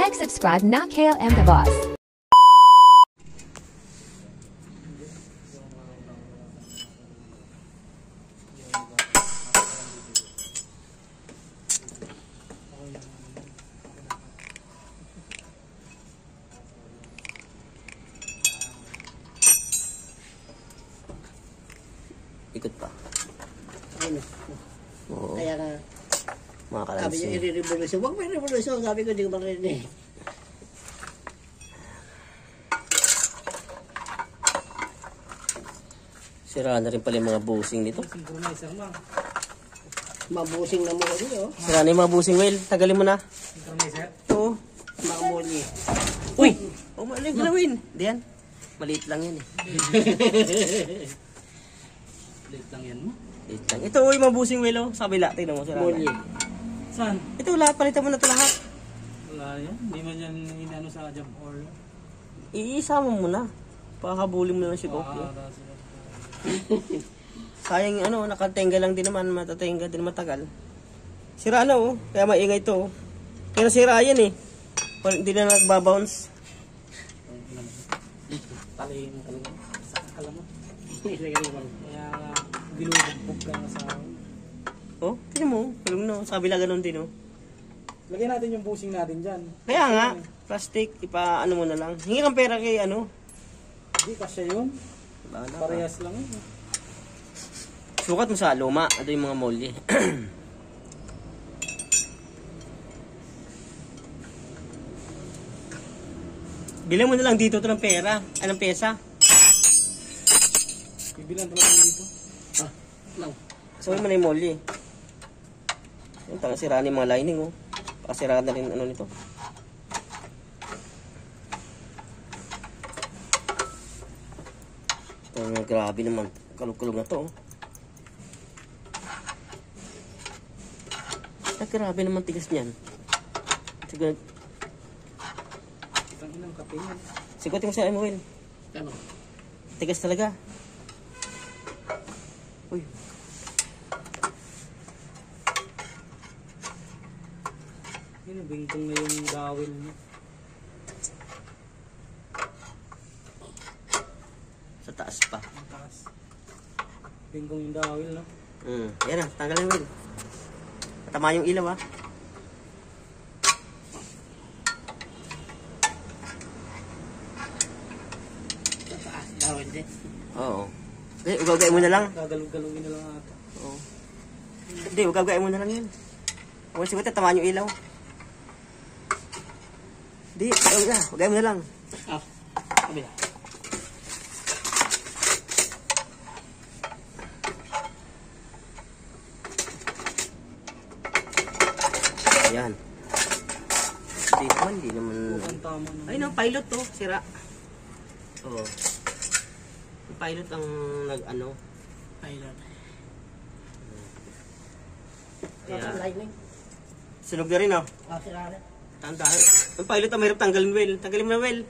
like, subscribe now, KLM the Boss. Ikot pa. Ayun. Oo. Kaya nga, Mga sabi kalansi. niya, i-revolution. Huwag may revolution. Sabi ko, hindi ko marinig. Sira na rin pala yung mga busing nito. Mabusing na muli, oh. Sira na yung mga busing, Well. Tagalin mo na. Oo. Mamuli. Uy! Oh, mali galawin. Diyan. Maliit lang yan eh. Late lang yan mo. Maliit lang. Ito, yung mga busing, Well. Oh. Sa kabila. Tignan mo, sira Muli. na. Saan? Ito, lahat. Palitan mo na ito lahat. Wala yan. Hindi man yan inano sa jump or. Iisama mo na. Pakakabulin mo na lang si Goku. Sayang yung ano, nakatenga lang din naman, matatenga din matagal. Sira na oh, kaya maingay to oh. Kaya sira yan eh. Hindi na nagbabounce. Talayin talaga. Sa akala mo. Kaya binubugbog lang sa akin. Oh, tignan mo, pero no, sabi lang ganun din oh. Lagyan natin yung busing natin dyan. Kaya nga, plastic, ipa ano mo na lang. Hingi kang pera kay ano. Hindi kasi yun. Bahala ka. Parehas lang yun. Sukat mo sa luma, ito yung mga molde. Bilang mo na lang dito ito ng pera. Anong pesa? Bibilan pala tayo dito. Ah, lang. Sabi mo na yung molde. Yung tanga siraan yung mga lining oh. Pakasiraan na rin ano nito. Grabe naman. Kalog-kalog na to oh. Grabe naman tigas niyan. Siguro. Itang inang kape yan. Sigutin mo sa Will. Ano? Tigas talaga. Uy. Yun, bingkong na yung dawil niya. Sa taas pa. Ang taas. Bingkong yung dawil, no? Yan na, tanggalin Will. Tama yung ilaw ah. Sa taas. Dawin din. Oo. Eh, ugagay mo na lang. Gagalog-galogin na lang ata. Oo. Hindi, ugagay mo na lang yun. Huwag siguro tamaan yung ilaw. Hindi, ugagay mo na lang. Ah, kabila. Ayan. Hindi naman. Mukhang tama na. Ay no, pilot to, sira. Oo. Yung pilot ang nag-ano. Pilot. Kaya, Lightning. sunog na rin oh. Ah, sira na. Tandaan. Yung pilot ang mahirap tanggalin, Will. Tanggalin mo na, Will.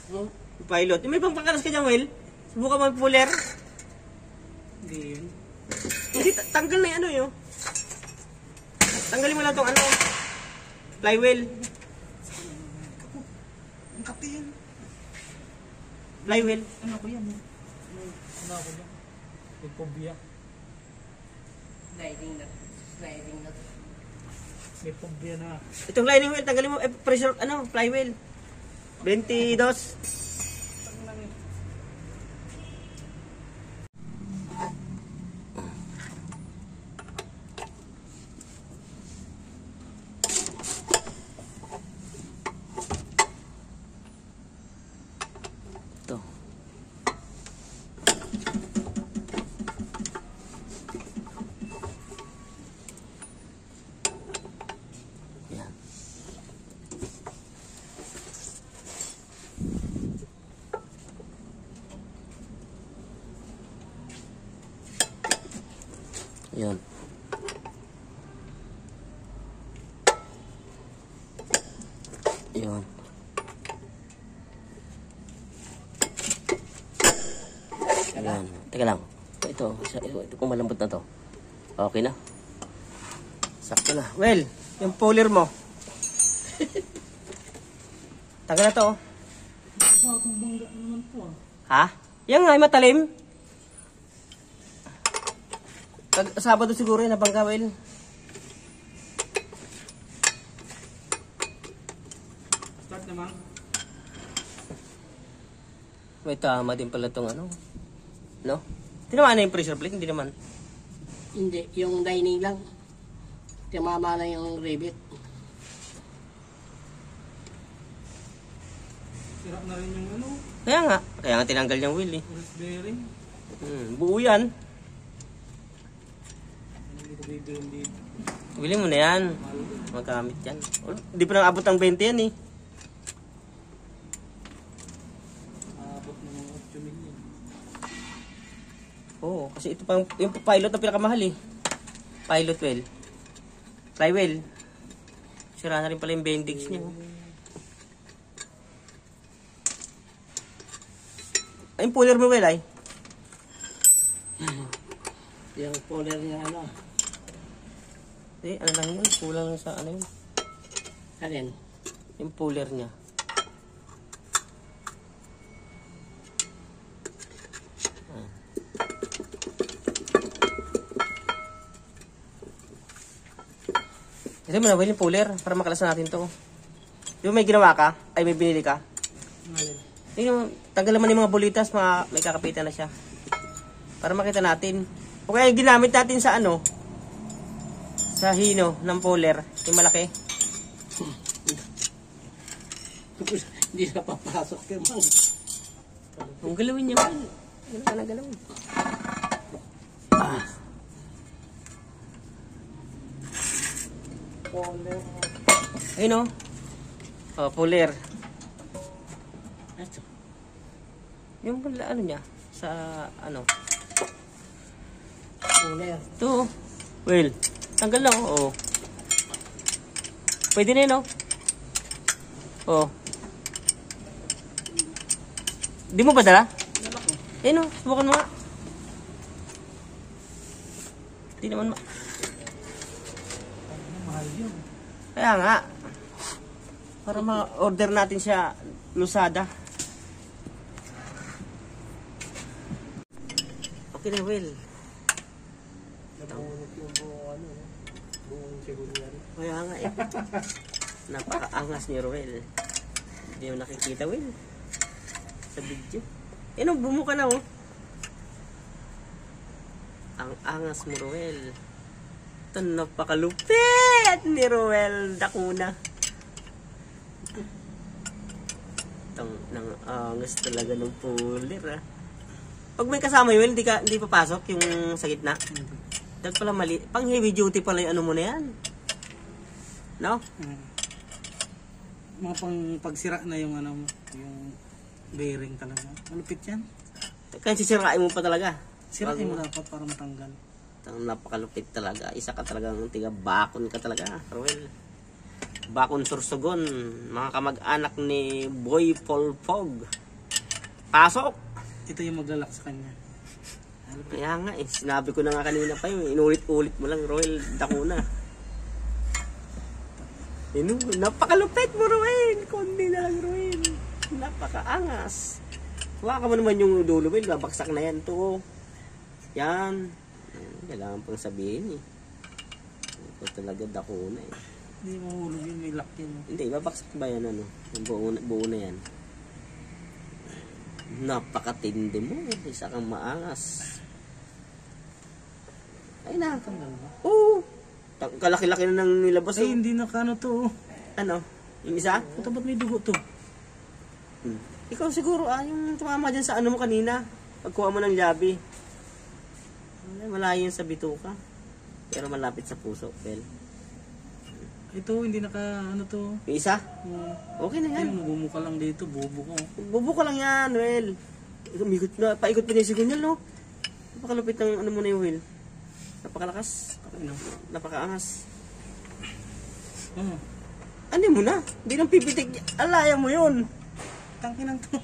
Hmm? Yung pilot. Yung may pang pangkalas ka dyan, Will. Subukan mo yung puller. Hindi yun. Hindi, tanggal na yung ano yun. Tanggalin mo lang itong ano. Flywheel. Ang kape yan. Flywheel. Ano ko yan? Ano ako yan? May phobia. Sliding na. Sliding na. May phobia na. Itong sliding wheel, tanggalin mo. Pressure, ano, flywheel. 22. Ito. Yan. Yan. Yan. Yan. Teka lang. Ito kung malambot na to. Okay na. Sakto na. Well, yung puller mo. Tagal na to. Oh. Bagong bangga naman po ah. Ha? Yan nga, ay matalim. Sabado siguro yun, nabangga, Will. Start naman. May tama din pala itong ano. No? Hindi naman ano yung pressure plate, hindi naman. Hindi, yung dining lang. Tumama na yung rivet. Sira na rin yung ano. Kaya nga tinanggal yung wheel eh. Orange bearing. Buo yan. Hindi ko bibirin dito. Bili mo na yan. Magamit yan. Hindi pa nang abot ng 20 yan eh. Abot ng mga 8 million. Oo, kasi ito pang yung pilot na pinakamahal eh. Pilot wheel. Flywheel. Sira na rin pala yung bendix niya. Oh. Ay, yung puller mo wheel ay. Yung puller niya ano. Ano lang yun? Kulang lang sa ano yun. Alin? Yung puller niya. Kasi mo na yung puller para makalasan natin to. Di ba may ginawa ka? Ay may binili ka? Alin? Yung tanggal naman yung mga bulitas, may kakapitan na siya. Para makita natin. O kaya yung ginamit natin sa ano? Sa hino ng puller. Yung malaki. Hindi na papasok yung man. Kung galawin niya man. Galaw ka na galawin. Puller. Ayun o. Oh, puller. Ito. Yung ano niya. Sa ano. Puller. Ito. Well. Tanggal lang. Oo. Pwede na yun o. Oo. Di mo ba dala? Ayun o. Subukan mo nga. Di naman Mahal yun. Kaya nga. Para ma-order natin siya Lazada. Okay na, Will. Nabunot yung buong ano. Buong seguridad. Kaya nga eh. Napakaangas ni Roel. Hindi mo nakikita, Will. Sa video. Bumuka na oh. Ang angas mo, Roel. Ito, napakalupit ni Roel Dakuna. Itong nang angas talaga ng puller ah. Pag may kasama yun, hindi papasok yung sa gitna. Dahil pala mali. Pang heavy duty pala yung ano mo na yan. No? Mga pang pagsira na yung ano mo. Yung bearing talaga. Malupit yan. Kaya sisirain mo pa talaga. Sirain mo dapat para matanggal. Ang napakalupit talaga. Isa ka talagang tiga bakon ka talaga, Roel. Bakon Sursogon. Mga kamag-anak ni Boy Polpog. Pasok! Ito yung maglalak sa kanya. Kaya nga eh. Sinabi ko na nga kanina pa yun. Inulit-ulit mo lang, Roel Dakuna. Napakalupit mo, Roel. Kundi na lang, Roel. Napakaangas. Huwag ka mo naman yung dulo, Roel. Babaksak na yan to. Yan. Kailangan pang sabihin eh. Ito talaga Dakuna eh. Hindi mahulog yun, may lock yun. Hindi, babaksak ba yan ano? Yung buo na yan. Napakatindi mo. Isa kang maangas. Ay na. Oo. Kalaki-laki na nang nilabas. Ay, hindi na kano to. Ano? Yung isa? Ito ba't may dugo to? Ikaw siguro yung tumama dyan sa ano mo kanina. Pagkuha mo ng labi. Malayo yun sa bituka. Pero malapit sa puso. Well. Ito, hindi naka ano to. Yung isa? Okay na yan. Yung bumuka lang dito, bubo ko. Bubo ko lang yan, Well. Umikot na. Paikot pa niya yung signal, no? Napakalupit ng ano mo na yung wheel. Napakalakas. Napakaangas. Ano mo na? Hindi nang pipitik. Alaya mo yun. Tangkinan to.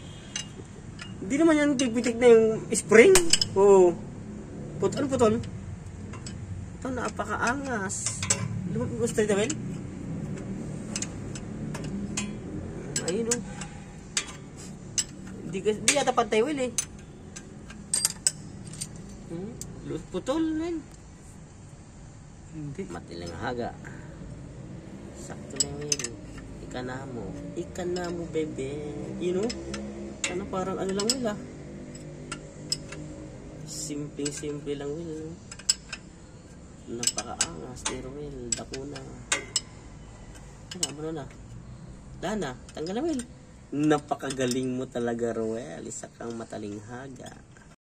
Hindi naman yan pipitik na yung spring. Oo. Ano putol? Ito, napakaangas. Gusto ito, Well? Ayun o. Di yata pantay Will eh. Putol men. Hindi. Matilang haga. Sakto lang Will. Ika na mo bebe. You know? Ano parang ano lang Will ah. Simple lang Will. Napakaangas ni Ruel. Dako na. Ano na? Dana, tanggal na Will. Napakagaling mo talaga Ruel. Isa kang matalinghaga.